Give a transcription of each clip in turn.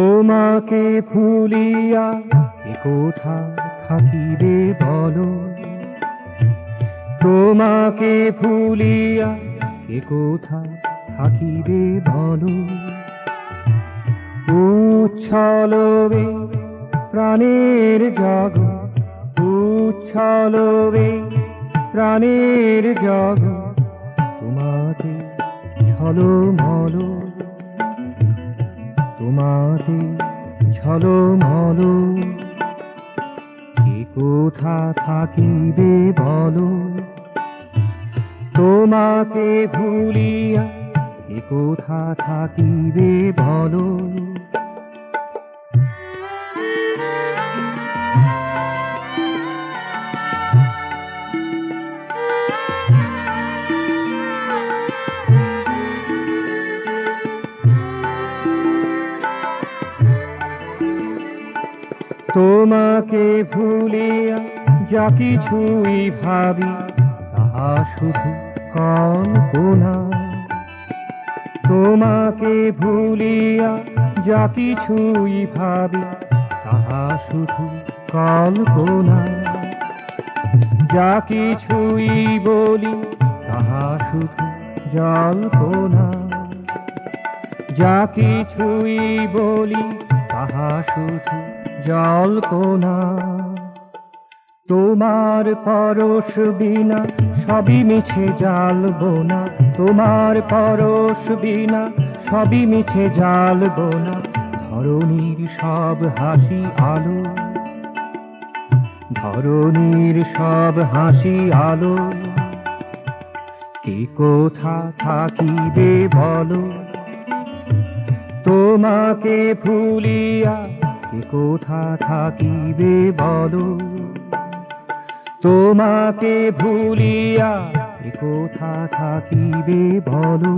তোমাকে ভুলিয়া এ কোথা থাকিবে বলো, তোমাকে ভুলিয়া এ কোথা থাকিবে বলো। উচ্ছলবে প্রাণের জগৎ, উচ্ছলবে প্রাণের জগৎ, তোমাতে ঝলমল, তোমাতে ঝলমল। এ কোথা থাকিবে বলো, তোমাকে ভুলিয়া এ কোথা থাকিবে বলো। তোমাকে ভুলিয়া যা কিছুই ভাবি তাহা শুধু কল্পনা। তোমাকে ভুলিয়া যা কিছুই ভাবি তাহা শুধু কল্পনা। যা কিছুই বলি তাহা শুধু জল্পনা। যা কিছুই বলি তাহা শুধু জল্পনা। তোমার পরশ বিনা সবই মিছে জালবোনা, তোমার পরশ বিনা সবই মিছে জালবোনা। ধরণীর সব হাসি আলো, ধরণীর সব হাসি আলো। কে কোথা থাকিবে বলো, তোমাকে ভুলিয়া কে কোথা থাকিবে বলো। তোমাকে ভুলিয়া কে কোথা থাকিবে বলো।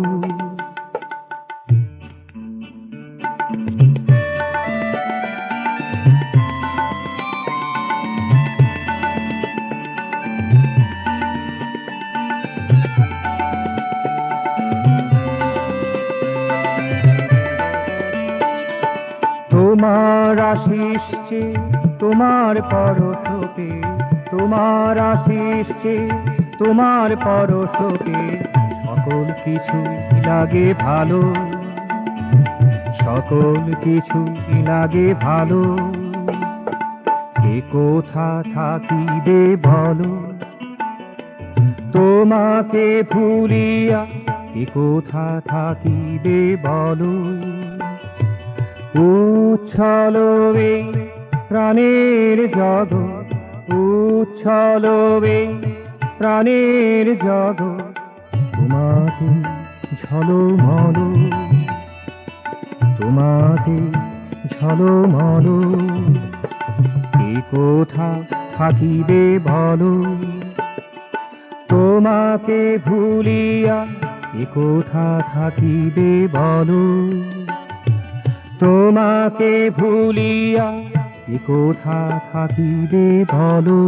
তোমার আশিস চেয়ে তোমার পরশকে, তোমার আশিস চেয়ে তোমার পরশকে, সকল কিছু লাগে ভালো, সকল কিছু লাগে ভালো। কে কোথা থাকিবে বলো, তোমাকে ভুলিয়া কে কোথা থাকিবে বলো। উচ্ছলবে প্রাণের জগৎ, উচ্ছলবে প্রাণের জগৎ, তোমাতে ঝলমল, তোমাতে ঝলমল। কে কোথা থাকিবে বলো, তোমাকে ভুলিয়া কে কোথা থাকিবে বলো। তোমাকে ভুলিয়া কে কোথা থাকিবে বলো।